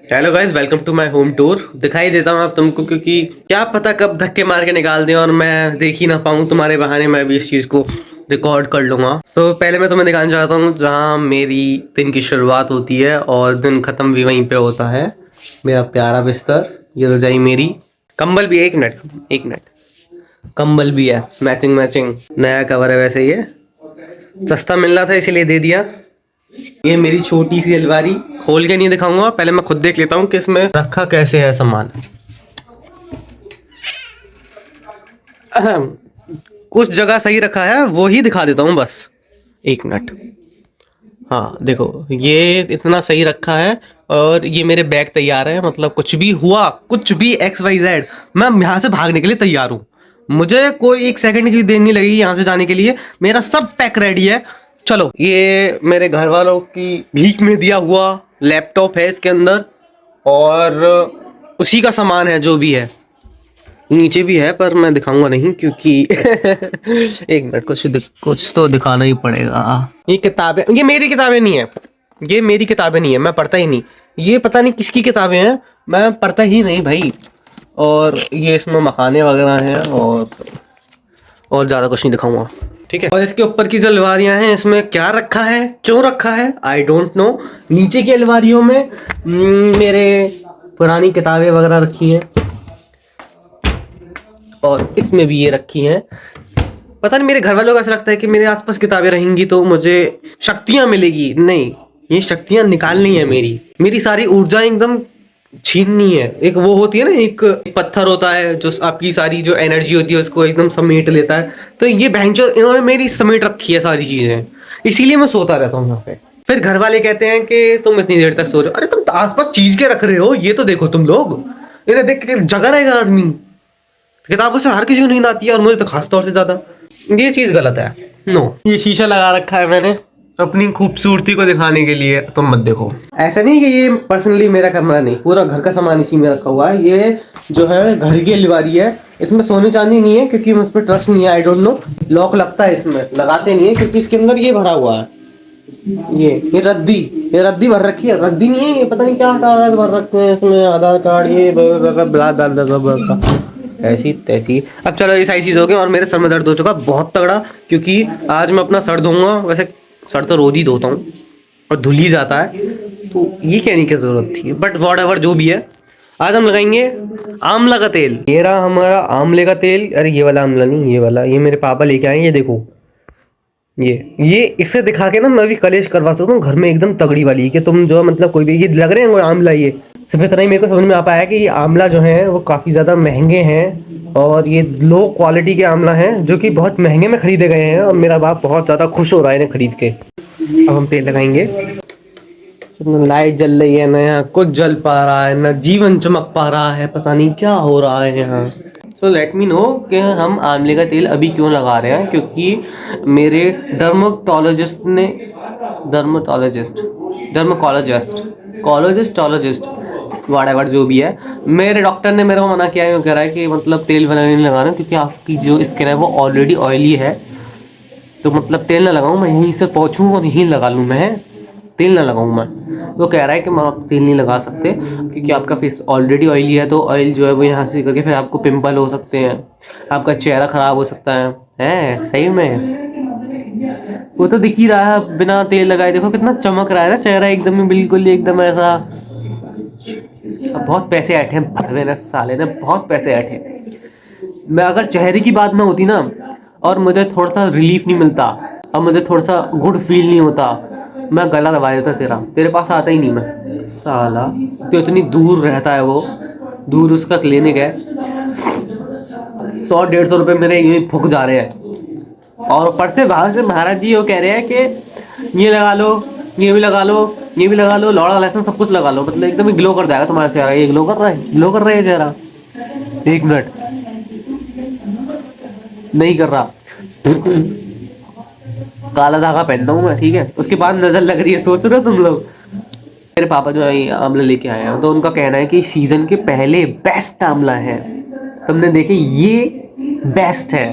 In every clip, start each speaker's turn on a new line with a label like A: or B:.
A: Hello guys, welcome to my home tour. दिखाई देता हूँ आप तुमको क्योंकि क्या पता कब धक्के मार के निकाल दें और मैं देख ही ना पाऊँ। तुम्हारे बहाने मैं भी इस चीज़ को रिकॉर्ड कर लूँगा। पहले मैं तुम्हें दिखाना चाहता हूँ जहाँ मेरी दिन की शुरुआत होती है और दिन ख़त्म भी वहीं पे होता है। मेरा प्यारा बिस्तर, ये रजाई मेरी, कंबल भी। एक मिनट एक मिनट, कंबल भी है मैचिंग मैचिंग, नया कवर है। वैसे ये सस्ता मिल रहा था इसीलिए दे दिया। ये मेरी छोटी सी अलमारी, खोल के नहीं दिखाऊंगा, पहले मैं खुद देख लेता हूँ कि इसमें रखा कैसे है सामान। अहम, कुछ जगह सही रखा है वो ही दिखा देता हूँ बस। एक मिनट। हाँ देखो, ये इतना सही रखा है और ये मेरे बैग तैयार है। मतलब कुछ भी हुआ, कुछ भी एक्स वाई जेड, मैं यहाँ से भागने के लिए तैयार हूँ। मुझे कोई एक सेकंड की देर नहीं लगेगी यहाँ से जाने के लिए। मेरा सब पैक रेडी है। चलो, ये मेरे घर वालों की भीख में दिया हुआ लैपटॉप है इसके अंदर, और उसी का सामान है जो भी है। नीचे भी है पर मैं दिखाऊंगा नहीं क्योंकि एक मिनट, कुछ तो दिखाना ही पड़ेगा। ये किताबें, ये मेरी किताबें नहीं है। ये मेरी किताबें नहीं है, मैं पढ़ता ही नहीं। ये पता नहीं किसकी किताबें हैं, मैं पढ़ता ही नहीं भाई। और ये इसमें मखाने वगैरह हैं और ज़्यादा कुछ नहीं दिखाऊंगा, ठीक है। और इसके ऊपर की जो अलमारियां हैं, इसमें क्या रखा है, क्यों रखा है, आई डोंट नो। नीचे की अलमारियों में मेरे पुरानी किताबें वगैरह रखी हैं और इसमें भी ये रखी हैं। पता नहीं मेरे घर वालों को ऐसा लगता है कि मेरे आसपास किताबें रहेंगी तो मुझे शक्तियां मिलेगी। नहीं, ये शक्तियां निकालनी है। मेरी सारी ऊर्जा एकदम छीननी है। एक वो होती है ना, एक पत्थर होता है जो आपकी सारी जो एनर्जी होती है उसको एकदम समेट लेता है। तो ये बहनचोद इन्होंने मेरी समेट रखी है सारी चीजें, इसीलिए मैं सोता रहता हूँ यहाँ पे। फिर घर वाले कहते हैं कि तुम इतनी देर तक सो रहे हो। अरे तुम आसपास चीज के रख रहे हो, ये तो देखो तुम लोग। इन्हें देख के जगा रहेगा आदमी। किताबों से हर किसी को नींद आती है और मुझे तो खास तौर से ज्यादा। ये चीज गलत है। नो, ये शीशा लगा रखा है मैंने अपनी खूबसूरती को दिखाने के लिए। तुम मत देखो। ऐसा नहीं कि ये पर्सनली मेरा कमरा नहीं, पूरा घर का सामान इसी में रखा हुआ है। ये जो है घर की अलमारी है, इसमें सोने चांदी नहीं है क्योंकि मुझ पर ट्रस्ट नहीं है। आई डोंट नो, लॉक लगता है इसमें, लगाते नहीं है क्योंकि इसके अंदर ये भरा हुआ है। ये रद्दी भर रखी है। रद्दी नहीं है ये, पता नहीं क्या कागज भर रखे हैं इसमें, आधार कार्ड, ये ब्ला ब्ला ब्ला ब्ला, ऐसी तैसी। अब चलो, ये सारी चीज हो गई और मेरे सर में दर्द हो चुका बहुत तगड़ा, क्योंकि आज मैं अपना सर धोऊंगा। वैसे सर तो रोज ही धोता हूँ और धुल ही जाता है, तो ये कहने की जरूरत थी, बट वॉट एवर जो भी है। आज हम लगाएंगे आंवला का तेल। ये रहा हमारा आंवले का तेल। अरे ये वाला आंवला नहीं, ये वाला, ये मेरे पापा लेके आए। ये देखो, ये इससे दिखा के ना मैं भी कलेश करवा सकता हूँ घर में एकदम तगड़ी वाली, कि तुम जो मतलब कोई भी, ये लग रहे हैं आंवला। ये सिर्फ इतना ही मेरे को समझ में आ पाया कि ये आंवला जो है वो काफ़ी ज़्यादा महंगे हैं और ये लो क्वालिटी के आंवला हैं जो कि बहुत महंगे में खरीदे गए हैं, और मेरा बाप बहुत ज़्यादा खुश हो रहा है इन्हें खरीद के। अब हम तेल लगाएंगे। लाइट जल रही है ना, यहाँ कुछ जल पा रहा है ना, जीवन चमक पा रहा है, पता नहीं क्या हो रहा है यहाँ। सो लेट मी नो कि हम आंवले का तेल अभी क्यों लगा रहे हैं, क्योंकि मेरे डर्माटोलॉजिस्ट ने व्हाटएवर जो भी है, मेरे डॉक्टर ने मेरे को मना किया है। कह रहा है कि मतलब तेल वाला नहीं लगाना क्योंकि आपकी जो स्किन है वो ऑलरेडी ऑयली है, तो मतलब तेल ना लगाऊं, मैं यहीं से पहुंचूं और यहीं लगा लूं, मैं तेल ना लगाऊं मैं। वो कह रहा है कि मैं आप तेल नहीं लगा सकते क्योंकि आपका फेस ऑलरेडी ऑयली है, तो ऑयल जो है वो यहाँ से करके फिर आपको पिंपल हो सकते हैं, आपका चेहरा खराब हो सकता है सही में। वो तो दिख ही रहा है, बिना तेल लगाए देखो कितना चमक रहा है ना चेहरा, एकदम ही बिल्कुल एकदम ऐसा। अब बहुत पैसे ऐठे हैं भरवे ने, साले ने बहुत पैसे ऐठे। मैं अगर चेहरे की बात ना होती ना और मुझे थोड़ा सा रिलीफ नहीं मिलता और मुझे थोड़ा सा गुड फील नहीं होता, मैं गला दबा देता तेरे पास आता ही नहीं मैं, साला। तो इतनी दूर रहता है वो, दूर उसका क्लिनिक है, 100-150 रुपये मेरे यूँ ही फूक जा रहे हैं। और ऊपर से बाहर से महाराज जी वो कह रहे हैं कि ये लगा लो, ये भी लगा लो, ये भी लगा लो, लौड़ा लहसुन सब कुछ लगा लो, मतलब एकदम ही ग्लो कर जाएगा तुम्हारा चेहरा। ये ग्लो कर रहा है, ग्लो कर रहा है चेहरा। एक मिनट, नहीं कर रहा। काला धागा पहनता हूँ मैं, ठीक है, उसके बाद नजर लग रही है, सोच रहे हो तुम लोग। मेरे पापा जो है आंवला लेके आए हैं, तो उनका कहना है कि सीजन के पहले बेस्ट आंवला है। तुमने देखे, ये बेस्ट है,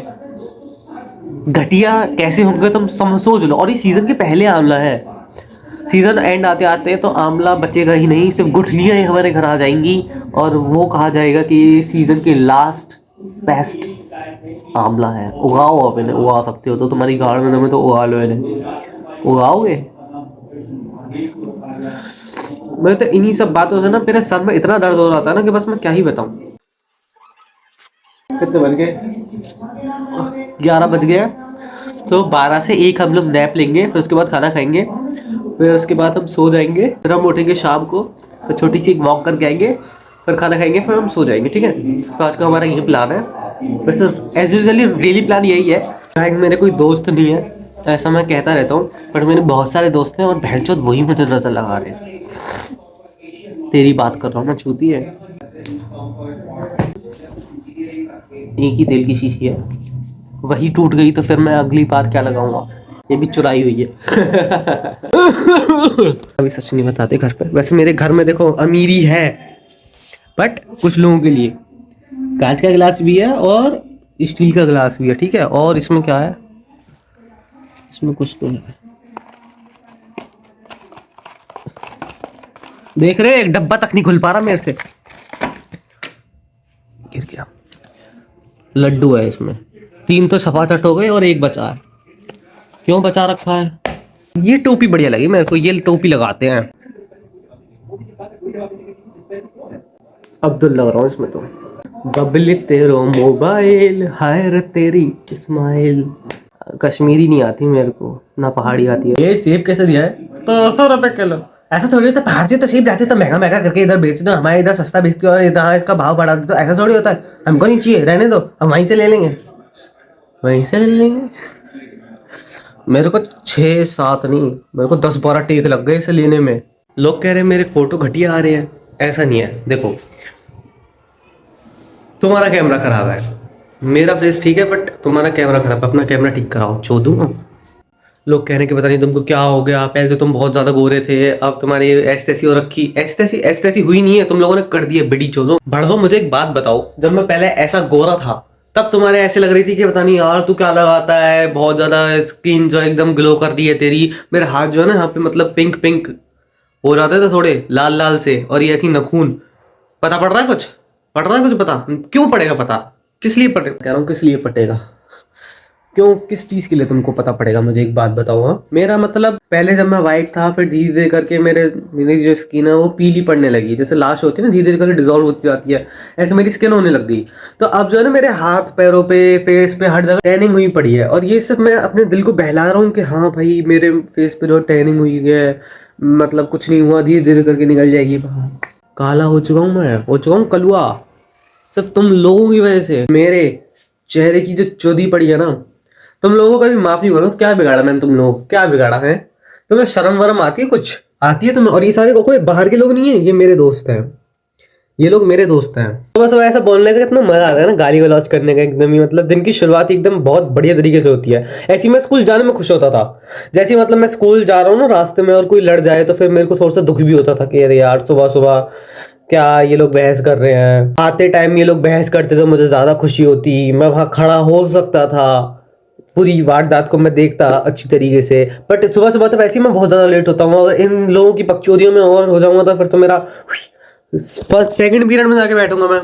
A: घटिया कैसे होंगे तुम सोच लो, और ये सीजन के पहले आंवला है। सीजन एंड आते आते तो आंवला बचेगा ही नहीं, सिर्फ गुठलियां ही हमारे घर आ जाएंगी और वो कहा जाएगा कि सीजन की लास्ट बेस्ट आंवला है। उगाओ, आप इन्हें उगा सकते हो तो तुम्हारी गाड़ में दम है तो उगा लो इन्हें। उगाओगे? मैं तो इन्हीं सब बातों से ना मेरे सर में इतना दर्द हो रहा था ना कि बस मैं क्या ही बताऊं। कितने बज गए? 11 बज गया। तो 12 से 1 हम लोग नैप लेंगे, फिर उसके बाद खाना खाएंगे, फिर उसके बाद हम सो जाएंगे, फिर हम उठेंगे शाम को, तो छोटी सी एक वॉक करके आएंगे, फिर खाना खाएंगे, फिर हम सो जाएंगे। ठीक है, तो आज का हमारा ये प्लान है। वैसे एज यूजुअली डेली प्लान यही है। लाइक मेरे कोई दोस्त नहीं है, ऐसा मैं कहता रहता हूँ, बट मेरे बहुत सारे दोस्त हैं और बहनचोद वही मुझे नजर लगा रहे हैं। तेरी बात कर रहा हूँ मैं, छूती है। एक ही तेल की शीशी है, वही टूट गई तो फिर मैं अगली बार क्या लगाऊंगा? ये भी चुराई हुई है। अभी सच नहीं बताते घर पे। वैसे मेरे घर में देखो अमीरी है, बट कुछ लोगों के लिए कांच का गिलास भी है और स्टील का गिलास भी है। ठीक है, और इसमें क्या है? इसमें कुछ तो है, देख रहे? एक डब्बा तक नहीं खुल पा रहा मेरे से, गिर गया। लड्डू है इसमें, 3 तो सपाचट हो गए और 1 बचा है। क्यों बचा रखा है? ये टोपी बढ़िया लगी मेरे को, ये टोपी लगाते हैं। अब्दुल लग रहा हूँ इसमें तो। बबली तेरो मोबाइल, हाय तेरी स्माइल। कश्मीरी नहीं आती मेरे को, ना पहाड़ी आती है। ये सेब कैसे दिया है? तो 100 रुपए किलो। ऐसा थोड़ी होता है, पहाड़ से तो सेब जाते तो महंगा महंगा करके इधर बेचते, तो हमारे इधर सस्ता बेचते और इधर इसका भाव बढ़ा देते, तो ऐसा थोड़ी होता है। हमको नहीं चाहिए, रहने दो, हम वहीं से ले लेंगे, वहीं से ले लेंगे। मेरे को 6-7 नहीं, मेरे को 10-12 टेक लग गए इसे लेने में। लोग कह रहे हैं मेरे फोटो घटिया आ रहे हैं, ऐसा नहीं है। देखो तुम्हारा कैमरा खराब है, मेरा फेस ठीक है, बट तुम्हारा कैमरा खराब है, अपना कैमरा ठीक कराओ, छो दूंगा। लोग कह रहे हैं कि पता नहीं तुमको क्या हो गया, पहले तो तुम बहुत ज्यादा गोरे थे, अब तुम्हारी ऐसी हो रखी। ऐसी हुई नहीं है, तुम लोगों ने कर दी है बिड़ी चोदो। भड़वो मुझे एक बात बताओ, जब मैं पहले ऐसा गोरा था तब तुम्हारे ऐसे लग रही थी कि पता नहीं यार तू क्या लगाता है, बहुत ज्यादा स्किन जो एकदम ग्लो कर रही है तेरी। मेरे हाथ जो है ना यहाँ पे मतलब पिंक पिंक हो जाते थे थोड़े लाल लाल से, और ये ऐसी नखून। पता पड़ रहा है कुछ? पड़ रहा है कुछ? पता क्यों पड़ेगा? पता किस लिए पड़ेगा? कह रहा हूँ किस लिए पड़ेगा, क्यों, किस चीज के लिए तुमको पता पड़ेगा? मुझे एक बात बताओ। हाँ, मेरा मतलब पहले जब मैं व्हाइट था, फिर धीरे धीरे करके मेरी जो स्किन है वो पीली पड़ने लगी, जैसे लाश होती है ना, धीरे धीरे करके डिजोल्व होती जाती है, ऐसे मेरी स्किन होने लग गई। तो अब जो है ना मेरे हाथ पैरों पे, फेस पे, हर जगह टैनिंग हुई पड़ी है, और ये सब मैं अपने दिल को बहला रहा हूँ कि हाँ भाई मेरे फेस पे जो टैनिंग हुई है, मतलब कुछ नहीं हुआ, धीरे धीरे करके निकल जाएगी बाहर। काला हो चुका हूँ मैं, हो चुका हूँ कलुआ, सिर्फ तुम लोगों की वजह से। मेरे चेहरे की जो चोदी पड़ी है ना, तुम लोगों का भी माफ नहीं करो। तो क्या बिगाड़ा मैंने तुम लोगों को? क्या बिगाड़ा है? तुम्हें शर्म वरम आती है? कुछ आती है तुम्हें? और ये सारे कोई बाहर के लोग नहीं है, ये मेरे दोस्त हैं, ये लोग मेरे दोस्त हैं। तो बस ऐसा बोलने का कितना मजा आता है ना, गाली गलौज करने का एकदम ही, मतलब दिन की शुरुआत एकदम बहुत बढ़िया तरीके से होती है। ऐसी मैं स्कूल जाने में खुश होता था, जैसे मतलब मैं स्कूल जा रहा हूँ ना, रास्ते में और कोई लड़ जाए तो फिर मेरे को थोड़ा सा दुख भी होता था कि अरे यार सुबह सुबह क्या ये लोग बहस कर रहे हैं। आते टाइम ये लोग बहस करते तो मुझे ज्यादा खुशी होती, मैं वहां खड़ा हो सकता था, पूरी वारदात को मैं देखता अच्छी तरीके से। बट सुबह सुबह तो वैसे ही मैं बहुत ज्यादा लेट होता हूँ, अगर इन लोगों की पकचोदियों में और हो जाऊंगा तो फिर तो मेरा फर्स्ट सेकंड पीरियड में जाके बैठूंगा मैं।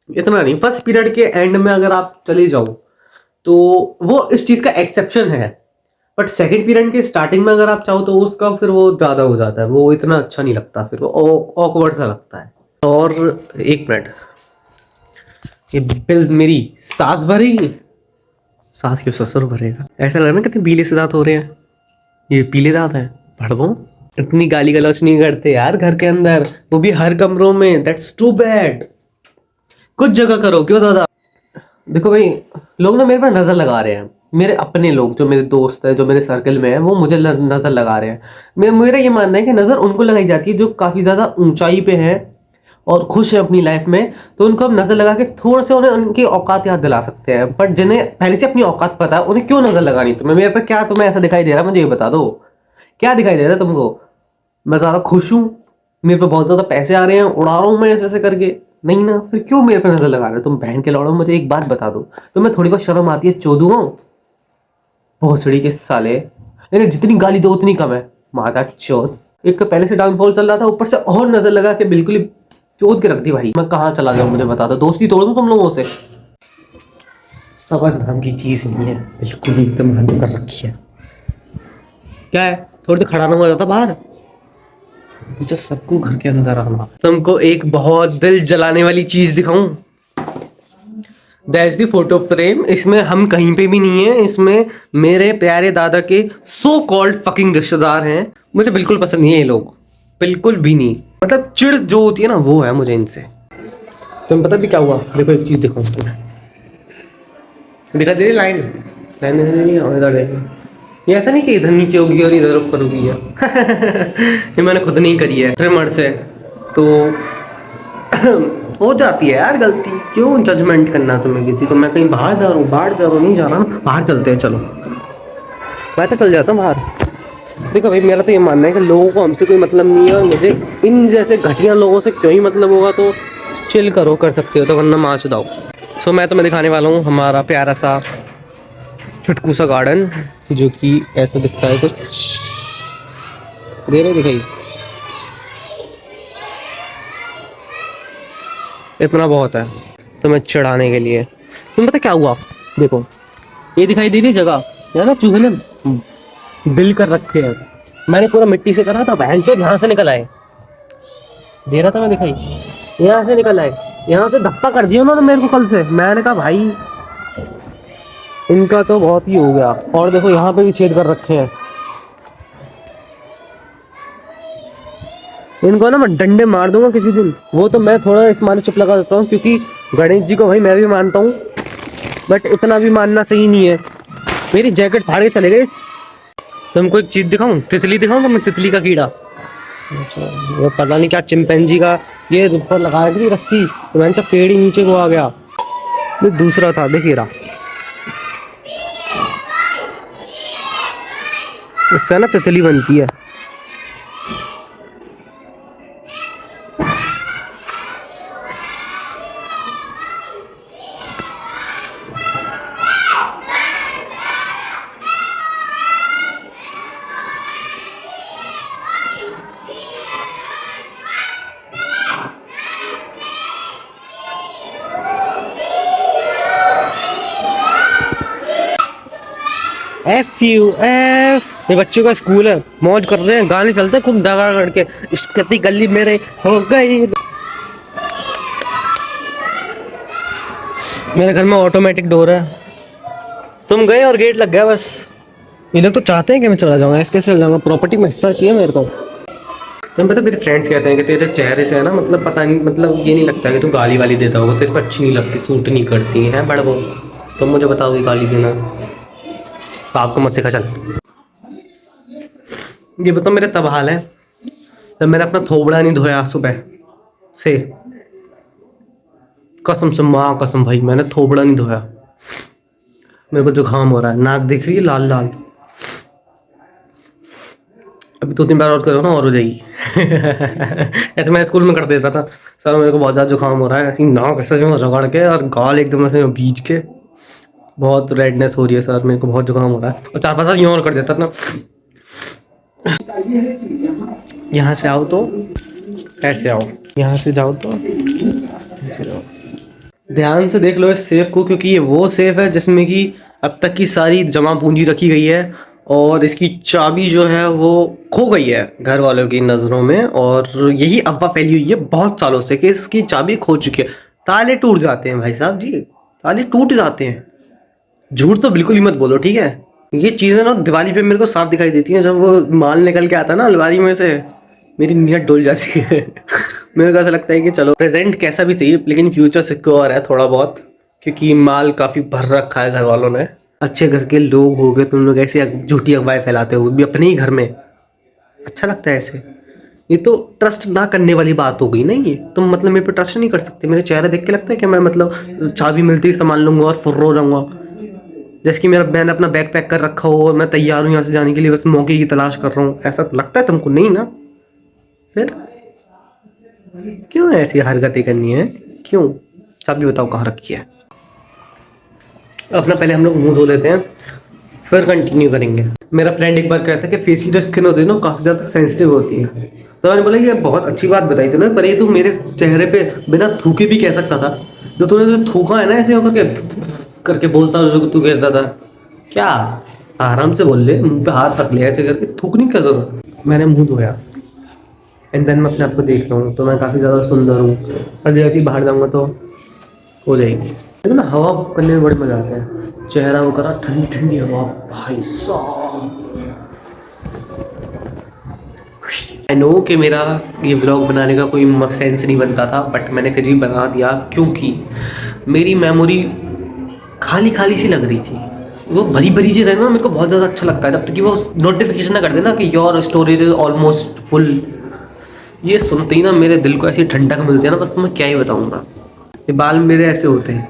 A: इतना नहीं, फर्स्ट पीरियड के एंड में अगर आप चले जाओ तो वो इस चीज का एक्सेप्शन है, बट सेकंड पीरियड के स्टार्टिंग में अगर आप चाहो तो उसका फिर वो ज्यादा हो जाता है, वो इतना अच्छा नहीं लगता, फिर वो ऑकवर्ड सा लगता है। और 1 मिनट, ये बिल मेरी सास भरेगी? सास क्यों, ससुर भरेगा। ऐसा लग रहा है कितने पीले से दांत हो रहे हैं, ये पीले दांत है। भड़वो इतनी गाली गलौच नहीं करते यार घर के अंदर, वो भी हर कमरों में, दैट्स टू बैड। कुछ जगह करो, क्यों दादा? देखो भाई, लोग ना मेरे पे नजर लगा रहे हैं, मेरे अपने लोग जो मेरे दोस्त हैं, जो मेरे सर्कल में है, वो मुझे नजर लगा रहे हैं। मेरा ये मानना है कि नजर उनको लगाई जाती है जो काफी ज्यादा ऊंचाई पे है और खुश है अपनी लाइफ में, तो उनको हम नजर लगा के थोड़े से उन्हें उनकी औकात याद दिला सकते हैं। बट जिन्हें पहले से अपनी औकात पता है, उन्हें क्यों नजर लगानी? तुम्हें मेरे पे क्या, तुम्हें ऐसा दिखाई दे रहा है? मुझे ये बता दो, क्या दिखाई दे रहा है तुमको? मैं ज्यादा खुश हूँ, मेरे पे बहुत ज्यादा पैसे आ रहे हैं, उड़ा रहा हूँ मैं ऐसे ऐसे करके? नहीं ना, फिर क्यों मेरे पे नजर लगा रहे हो तुम? बहन के लौड़ो, मुझे एक बात बता दो, तुम्हें थोड़ी बहुत शर्म आती है? चोदू भोसड़ी के साले, इन्हें जितनी गाली दो उतनी कम है। माता चौथ, एक तो पहले से डाउनफॉल चल रहा था, ऊपर से और नजर लगा के बिल्कुल ही चौथ के रख दी भाई। मैं कहाँ चला जाऊँ, मुझे बता दो, दोस्ती तोड़ दूँ तुम लोगों से। सबर नाम की चीज नहीं है, बिल्कुल ही एकदम हद कर रखी है। क्या है, थोड़ी देर खड़ा ना हो जाता बाहर, मुझे सबको घर के अंदर आना। तुमको एक बहुत दिल जलाने वाली चीज दिखाऊं, दैट्स द फोटो फ्रेम। इसमें हम कहीं पे भी नहीं है, इसमें मेरे प्यारे दादा के सो कॉल्ड फकिंग रिश्तेदार हैं। मुझे बिल्कुल पसंद नहीं है ये लोग, बिल्कुल भी नहीं। मतलब चिढ़ जो होती है ना, वो है मुझे इनसे। तुम्हें पता भी क्या हुआ, देखो एक चीज देखो तुम्हें दिखा दे रही लाइन, लाइन दिखाई दे रही है, इधर देखो। ये ऐसा नहीं कि इधर नीचे होगी और इधर ऊपर होगी है। ये मैंने खुद नहीं करी है ट्रिमर से, तो हो जाती है यार गलती। क्यों जजमेंट करना तुम्हें किसी को। मैं कहीं बाहर जा रहा हूँ, बाहर जा रहा हूँ, नहीं जा रहा ना, बाहर चलते हैं चलो। मैं तो चल जाता हूँ बाहर। देखो भाई, मेरा तो ये मानना है कि लोगों को हमसे कोई मतलब नहीं है, और मुझे इन जैसे घटिया लोगों से क्यों ही मतलब होगा। तो चिल करो, कर सकते हो तो, वरना मार चुदाओ। सो मैं तुम्हें दिखाने वाला हूँ हमारा प्यारा सा चुटकू सा गार्डन, जो कि ऐसा दिखता है कुछ। दे रहे दिखाई, इतना बहुत है तुम्हें चिढ़ाने के लिए। तुम्हें पता क्या हुआ, देखो ये दिखाई दे रही जगह, यहाँ ना चूहे ने बिल कर रखे हैं। मैंने पूरा मिट्टी से करा था, बहन चोद यहाँ से निकल आए। दे रहा था मैं दिखाई, यहाँ से निकल आए, यहाँ से धप्पा कर दिया उन्होंने मेरे को कल से। मैंने कहा भाई इनका तो बहुत ही हो गया। और देखो यहाँ पे भी छेद कर रखे हैं। इनको ना मैं डंडे मार दूंगा किसी दिन। वो तो मैं थोड़ा इस माने चुप लगा देता हूँ, क्योंकि गणेश जी को भाई मैं भी मानता हूँ, बट इतना भी मानना सही नहीं है। मेरी जैकेट फाड़ के चले गए। तुमको एक चीज दिखाऊं, तितली दिखाऊं तुम्हें, तितली का कीड़ा। वो पता नहीं क्या चिंपैंजी का, ये ऊपर लगा रखी थी रस्सी, तो मैंने कहा पेड़ ही नीचे को आ गया। ये दूसरा था, देखिए रहा, इससे ना तितली बनती है। ये बच्चों का स्कूल है, मौज कर रहे हैं, गाने चलते हैं खूब दगा करके। इश्क गली मेरे हो गई। मेरे घर में ऑटोमेटिक डोर है, तुम गए और गेट लग गया बस। ये लोग तो चाहते हैं कि मैं चला जाऊंगा, ऐसे कैसे चला जाऊंगा, प्रॉपर्टी में हिस्सा चाहिए मेरे को। तुम्हें पता मेरे फ्रेंड्स कहते हैं कि तेरे चेहरे से है ना, मतलब पता नहीं, मतलब ये नहीं लगता कि तू गाली वाली देता होगा, तेरे को अच्छी नहीं लगती, सूट नहीं करती है बड़बो। तुम मुझे बताओगे गाली देना, पाप को मत सिखा चल। ये बताओ मेरे तब हाल है जब मैंने अपना थोबड़ा नहीं धोया सुबह से, कसम से माँ कसम भाई, मैंने थोबड़ा नहीं धोया। मेरे को जुकाम हो रहा है, नाक दिख रही है लाल लाल। अभी 2-3 बार और करो ना और हो जाएगी। ऐसे मैं स्कूल में कर देता था, सर मेरे को बहुत ज़्यादा जुकाम हो रहा है, ऐसी नाक ऐसे में रगड़ के और गाल एकदम ऐसे बीज के, बहुत रेडनेस हो रही है सर, मेरे को बहुत जुकाम हो रहा है। और 4-5 बार यूँ और कर देता था। यहाँ से आओ तो ऐसे आओ, यहाँ से जाओ तो ऐसे जाओ। ध्यान से देख लो इस सेफ को, क्योंकि ये वो सेफ है जिसमें कि अब तक की सारी जमा पूंजी रखी गई है, और इसकी चाबी जो है वो खो गई है घर वालों की नज़रों में। और यही अफवाह फैली हुई है बहुत सालों से कि इसकी चाबी खो चुकी है। ताले टूट जाते हैं भाई साहब जी, ताले टूट जाते हैं। झूठ तो बिल्कुल ही मत बोलो, ठीक है। ये चीज़ें ना दिवाली पे मेरे को साफ दिखाई देती हैं, जब वो माल निकल के आता है ना अलमारी में से, मेरी नीयत डुल जाती है। मेरे को ऐसा लगता है कि चलो प्रेजेंट कैसा भी सही, लेकिन फ्यूचर सिक्योर है थोड़ा बहुत, क्योंकि माल काफ़ी भर रखा है घर वालों ने। अच्छे घर के लोग हो गए तुम लोग, ऐसे झूठी अफवाहें फैलाते हो भी अपने ही घर में, अच्छा लगता है ऐसे। ये तो ट्रस्ट ना करने वाली बात हो गई ना। ये तुम मतलब मेरे पे ट्रस्ट नहीं कर सकते। मेरे चेहरा देख के लगता है कि मैं मतलब चाबी मिलती ही संभाल लूंगा और फुर्र हो जाऊंगा, जैसे कि मेरा मैंने अपना बैग पैक कर रखा हो और मैं तैयार हूँ यहाँ से जाने के लिए, बस मौके की तलाश कर रहा हूँ। ऐसा लगता है तुमको? नहीं ना। फिर क्यों ऐसी हरकतें करनी है, क्यों? चाबी बताओ कहाँ रखी है। अपना पहले हम लोग मुंह धो लेते हैं, फिर कंटिन्यू करेंगे। मेरा फ्रेंड एक बार कहता है कि फेस की जो स्किन होती है ना काफ़ी ज़्यादा सेंसिटिव होती है। तो मैंने बोला ये बहुत अच्छी बात बताई तूने, पर ये तू मेरे चेहरे पे बिना थूके भी कह सकता था। जो तूने जो थूका है ना ऐसे होकर के करके बोलता जो तू कहता था, क्या आराम से बोल ले, मुंह पे हाथ रख ले ऐसे करके, थूकने की क्या जरूरत। मैंने मुंह धोया एंड देन मैं अपने आप को देख रहा हूँ तो मैं काफ़ी ज़्यादा सुंदर हूँ। और जैसे ही बाहर जाऊँगा तो हो जाएगी। देखो ना हवा करने में बड़ी मजा आता है, चेहरा वो करा ठंडी ठंडी हवा भाई साहब। आई नो कि मेरा ये व्लॉग बनाने का कोई सेंस नहीं बनता था, बट मैंने फिर भी बना दिया क्योंकि मेरी मेमोरी खाली खाली सी लग रही थी। वो भरी भरी सी रहना मेरे को बहुत ज़्यादा अच्छा लगता है, जब तक कि वो नोटिफिकेशन ना कर देना कि your storage is almost full. ये सुनते ही ना मेरे दिल को ऐसी ठंडक मिलती है ना, बस तुम्हें क्या ही बताऊँगा। ये बाल मेरे ऐसे होते हैं,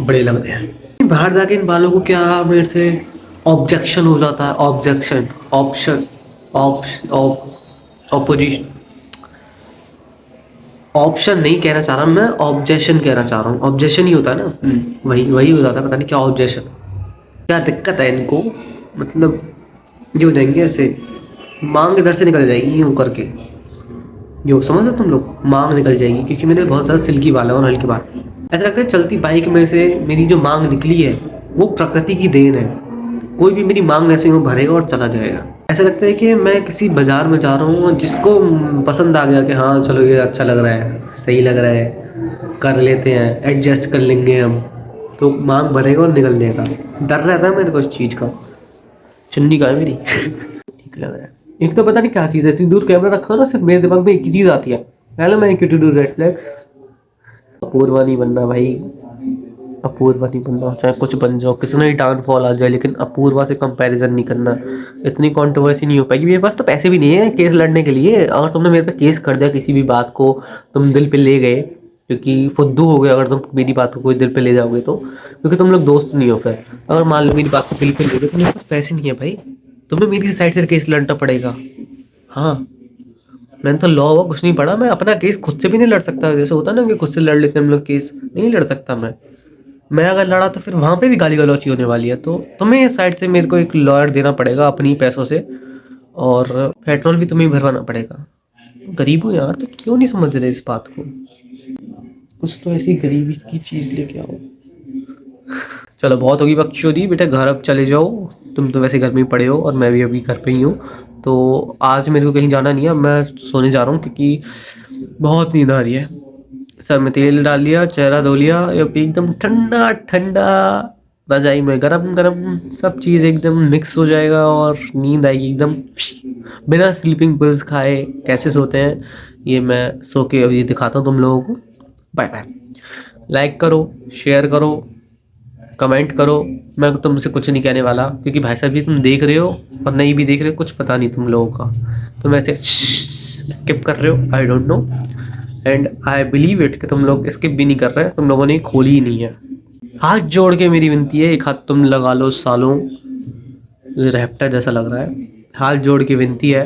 A: बड़े लगते हैं। बाहर जाके इन बालों को क्या मेरे से ऑब्जेक्शन हो जाता है, ऑब्जेक्शन ऑप्शन ऑपोजिशन, ऑप्शन नहीं कहना चाह रहा मैं, ऑब्जेक्शन कहना चाह रहा हूँ। ऑब्जेक्शन ही होता है ना, वही वही हो जाता है, पता नहीं क्या ऑब्जेक्शन, क्या दिक्कत है इनको। मतलब ये हो जाएंगे ऐसे, मांग इधर से निकल जाएगी यूँ करके, जो समझ रहे तुम लोग, मांग निकल जाएगी क्योंकि मेरे बहुत ज़्यादा सिल्की बाल है और हल्के बाल। ऐसा लगता है चलती बाइक में से मेरी जो मांग निकली है वो प्रकृति की देन है। कोई भी मेरी मांग ऐसे यूँ भरेगा और चला जाएगा। ऐसा लगता है कि मैं किसी बाजार में जा रहा हूँ और जिसको पसंद आ गया कि हाँ चलो ये अच्छा लग रहा है, सही लग रहा है, कर लेते हैं, एडजस्ट कर लेंगे हम, तो मांग भरेगा और निकलने का डर रहता है मेरे को इस चीज़ का। चुन्नी का है मेरी ठीक लग रहा है। एक तो पता नहीं क्या चीज़ है, इतनी दूर कैमरा रखा हो ना, सिर्फ मेरे दिमाग में एक ही चीज़ आती है, हेलो मैं to do red flags. Apoorva नहीं बनना भाई, अपूर्वा नहीं बनना, चाहे कुछ बन जाओ, कितना ही डाउनफॉल आ जाए, लेकिन अपूर्वा से कंपैरिजन नहीं करना। इतनी कंट्रोवर्सी नहीं हो पाएगी। मेरे पास तो पैसे भी नहीं है केस लड़ने के लिए। अगर तुमने मेरे पे केस कर दिया किसी भी बात को, तुम दिल पे ले गए, क्योंकि फुद्दू हो गए अगर तुम मेरी बात को कोई दिल पे ले जाओगे तो, क्योंकि तुम लोग दोस्त नहीं हो। फिर अगर मान लो मेरी बात को दिल पे ले गए तो मेरे पास पैसे नहीं है भाई, तुम्हें मेरी साइड से केस लड़ना पड़ेगा। हाँ, मैंने तो लॉ वॉ कुछ नहीं पढ़ा, मैं अपना केस खुद से भी नहीं लड़ सकता। जैसे होता ना कि खुद से लड़ लेते हैं हम लोग, केस नहीं लड़ सकता मैं अगर लड़ा तो फिर वहां पे भी गाली गलौची होने वाली है। तो तुम्हें इस साइड से मेरे को एक लॉयर देना पड़ेगा अपनी पैसों से, और पेट्रोल भी तुम्हें ही भरवाना पड़ेगा। गरीब हो यार, तो क्यों नहीं समझ रहे इस बात को। कुछ तो ऐसी गरीबी की चीज लेके आओ। चलो बहुत होगी बकचोदी, बेटा घर अब चले जाओ। तुम तो वैसे घर में ही पड़े हो और मैं भी अभी घर पे ही हूँ। तो आज मेरे को कहीं जाना नहीं है, मैं सोने जा रहा हूँ क्योंकि बहुत नींद आ रही है। सर में तेल डाल लिया, चेहरा धो लिया, अब एकदम ठंडा ठंडा, रजाई में गरम गरम, सब चीज़ एकदम मिक्स हो जाएगा और नींद आएगी एकदम। बिना स्लीपिंग पिल्स खाए कैसे सोते हैं ये मैं सो के अभी दिखाता हूँ तुम लोगों को। Bye bye. लाइक करो, शेयर करो, कमेंट करो। मैं तुमसे कुछ नहीं कहने वाला क्योंकि भाई साहब भी तुम देख रहे हो और नहीं भी देख रहे हो, कुछ पता नहीं तुम लोगों का, तो मैं स्किप कर रहे हो, I don't know and I believe it कि तुम लोग स्किप भी नहीं कर रहे, तुम लोगों ने खोली ही नहीं है। हाथ जोड़ के मेरी विनती है, एक हाथ तुम लगा लो सालों, रैप्टर जैसा लग रहा है, हाथ जोड़ के विनती है,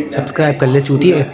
A: सब्सक्राइब कर ले चूतिए।